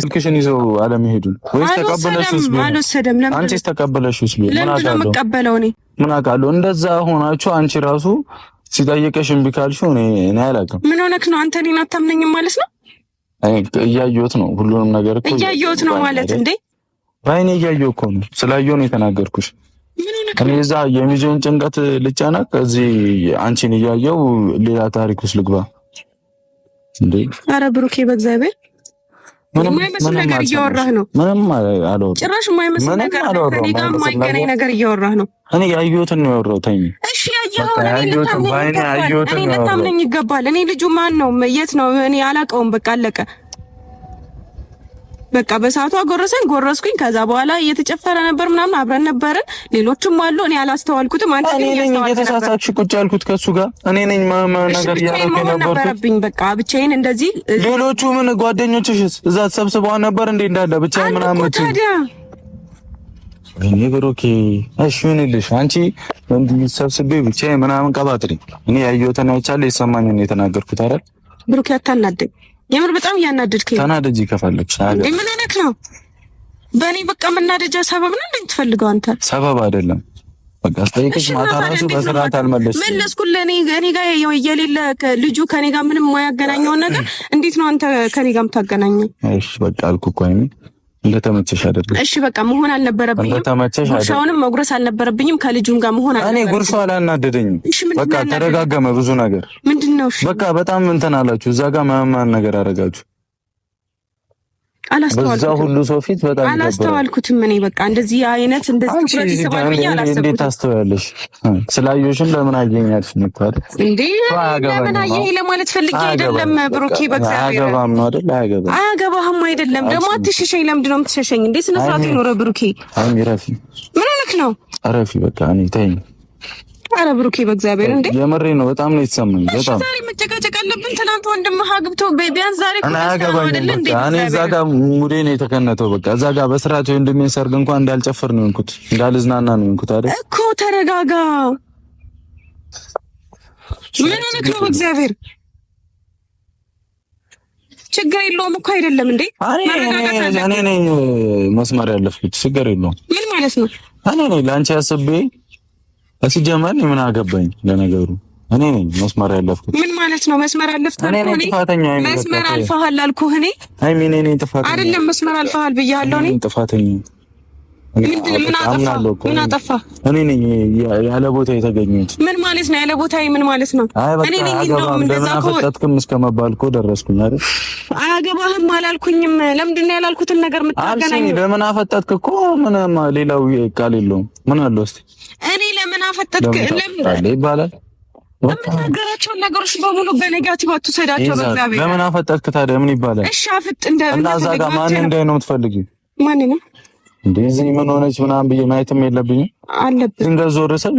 ስልክሽን ይዘው አለመሄዱን ወይስ ተቀበለሽውስ? አልወሰደም። ለምን አንቺስ ተቀበለሽውስ? ምን አውቃለሁ እኔ ምን አውቃለሁ። እንደዛ ሆናችሁ አንቺ ራሱ ሲጠይቀሽ እምቢ ካልሽው እኔ አላውቅም። ምን ሆነክ ነው አንተ? እኔን አታምነኝም ማለት ነው? እያየሁት ነው ሁሉንም ነገር እኮ እያየሁት ነው ማለት እንዴ? ባይኔ እያየሁ እኮ ነው። ስላየሁ ነው የተናገርኩሽ። እኔ እዛ የሚዞን ጭንቀት ልጫናቅ እዚህ አንቺን እያየሁ ሌላ ታሪክ ውስጥ ልግባ እንዴ? ኧረ ብሩኬ በእግዚአብሔር የማይመስል ነገር እያወራህ ነው። ምንም አልወራም። ጭራሽ የማይመስል ነገር ከእኔ ጋር የማይገናኝ ነገር እያወራህ ነው። እኔ ያየሁትን ነው ያወራሁት። እሺ ያየኸውን እኔ ልታምነኝ ይገባል። እኔ ልጁ ማን ነው? የት ነው? እኔ አላውቀውም። በቃ አለቀ። በቃ በሰዓቱ አጎረሰኝ፣ ጎረስኩኝ። ከዛ በኋላ እየተጨፈረ ነበር ምናምን አብረን ነበርን። ሌሎችም አሉ። እኔ አላስተዋልኩትም። አንተ ግን እየተሳሳትሽ ቁጭ ያልኩት ከሱ ጋር እኔ ነኝ። ነገር ያረከ ነበርብኝ። በቃ ብቻዬን እንደዚህ። ሌሎቹ ምን ጓደኞችሽስ እዛ ተሰብስበው ነበር እንዴ? እንዳለ ብቻዬን ምናምን ታዲያ እኔ ብሩኬ እሺ ምን ልሽ አንቺ እንዴ ሰብስቤ ብቻዬን ምናምን ቀባጥሪ። እኔ ያየሁትን አይቻለሁ፣ የሰማኝን ነው የተናገርኩት አይደል? ብሩኬ አታናደኝ። የምር በጣም እያናደድከኝ። ተናደጂ ከፈለግሽ እንዴ ምን ሆነክ ነው? በእኔ በቃ መናደጃ ሰበብ ነው እንዴ የምትፈልገው አንተ? ሰበብ አይደለም። በቃ ጠይቅሽ ማታ ራሱ በስርዓት አልመለስሽ። መለስኩልህ። እኔ ጋር የሌለ ልጁ ከኔ ጋር ምንም የማያገናኘውን ነገር እንዴት ነው አንተ ከኔ ጋር የምታገናኘው? እሺ በቃ አልኩ እኮ አይሚ እንደተመቸሽ አይደለም። እሺ በቃ መሆን አልነበረብኝም። እንደተመቸሽ አይደለም። ጉርሻውንም መጉረስ አልነበረብኝም። ከልጁም ጋር መሆን አልነበረብኝም። እኔ ጉርሻው አላናደደኝም። በቃ ተረጋገመ ብዙ ነገር። ምንድነው? እሺ በቃ በጣም እንትን አላችሁ እዛ ጋር ማማን ነገር አደረጋችሁ። በዛ ሁሉ ሰው ፊት በጣም አላስተዋልኩትም። እኔ በቃ እንደዚህ አይነት እንደዚህ ትኩረት ይስባል ብዬ አላሰብኩትም። እንዴት ታስተዋያለሽ? ስላየሽም ለምን አገኛልሽ ነበር እንዴ? ለምን አየህ ለማለት ፈልጌ አይደለም ብሩኬ። በእግዚአብሔር አያገባም ነው አይደል? አያገባህም አይደለም። ደግሞ አትሸሸኝ። ለምንድን ነው የምትሸሸኝ እንዴ? ስነ ስርዓት ይኖር ብሩኬ። አሁን ይረፊ። ምን ሆነክ ነው? አረፊ በቃ እኔ ተይኝ። አረ ብሩኬ በእግዚአብሔር እንዴ የምሬ ነው። በጣም ነው የተሰማኝ። በጣም ዛሬ መጨቃጨቅ አለብን። ትናንት ወንድምህ አግብቶ ቢያንስ ዛሬ እኔ እዛ ጋር ሙዴ ነው የተከነተው። በቃ እዛ ጋር በስርዓት ወንድሜን ሰርግ እንኳን እንዳልጨፍር ነው እንኩት እንዳልዝናና ነው እንኩት አይደል እኮ። ተረጋጋ። ምን ሆነክ ነው? በእግዚአብሔር ችግር የለውም እኮ አይደለም እንዴ? እኔ ነኝ መስመር ያለፍኩት። ችግር የለውም። ምን ማለት ነው? እኔ ነኝ ለአንቺ አስቤ ሲጀመር ምን አገባኝ ለነገሩ። እኔ ነኝ መስመር ያለፍኩት። ምን ማለት ነው መስመር ያለፍኩት? እኔ ነኝ ጥፋተኛ። መስመር አልፈሃል አልኩህ እኔ። አይ ምን ነኝ ጥፋተኛ አይደለም መስመር አልፈሃል ብያለሁ እኔ። ጥፋተኛ ምን አጠፋ? እኔ ነኝ ያለ ቦታ የተገኘሁት። ምን ማለት ነው ያለ ቦታዬ? ምን ማለት ነው? እኔ ነኝ ነው እንደዛ ፈጠጥክም እስከመባል እኮ ደረስኩኝ አይደል? አያገባህም አላልኩኝም። ለምንድን ነው ያላልኩትን ነገር የምታገናኝ? ለምን አፈጠጥክ እኮ ምንም ሌላው ቃል የለውም። ምን አለው እስቲ? እኔ ለምን አፈጠጥክ ለምን ይባላል? የምትናገራቸውን ነገሮች በሙሉ በኔጋቲቭ አትውሰዳቸው። በእግዚአብሔር ለምን አፈጠጥክ ታዲያ? ምን ይባላል? እሺ አፍጥ እና እዛ ጋር ማን እንዳይ ነው የምትፈልጊው? ማን ነው እንደዚህ ምን ሆነች ምናምን ብዬ ማየትም የለብኝም አለብኝ። እንደዞር ሰው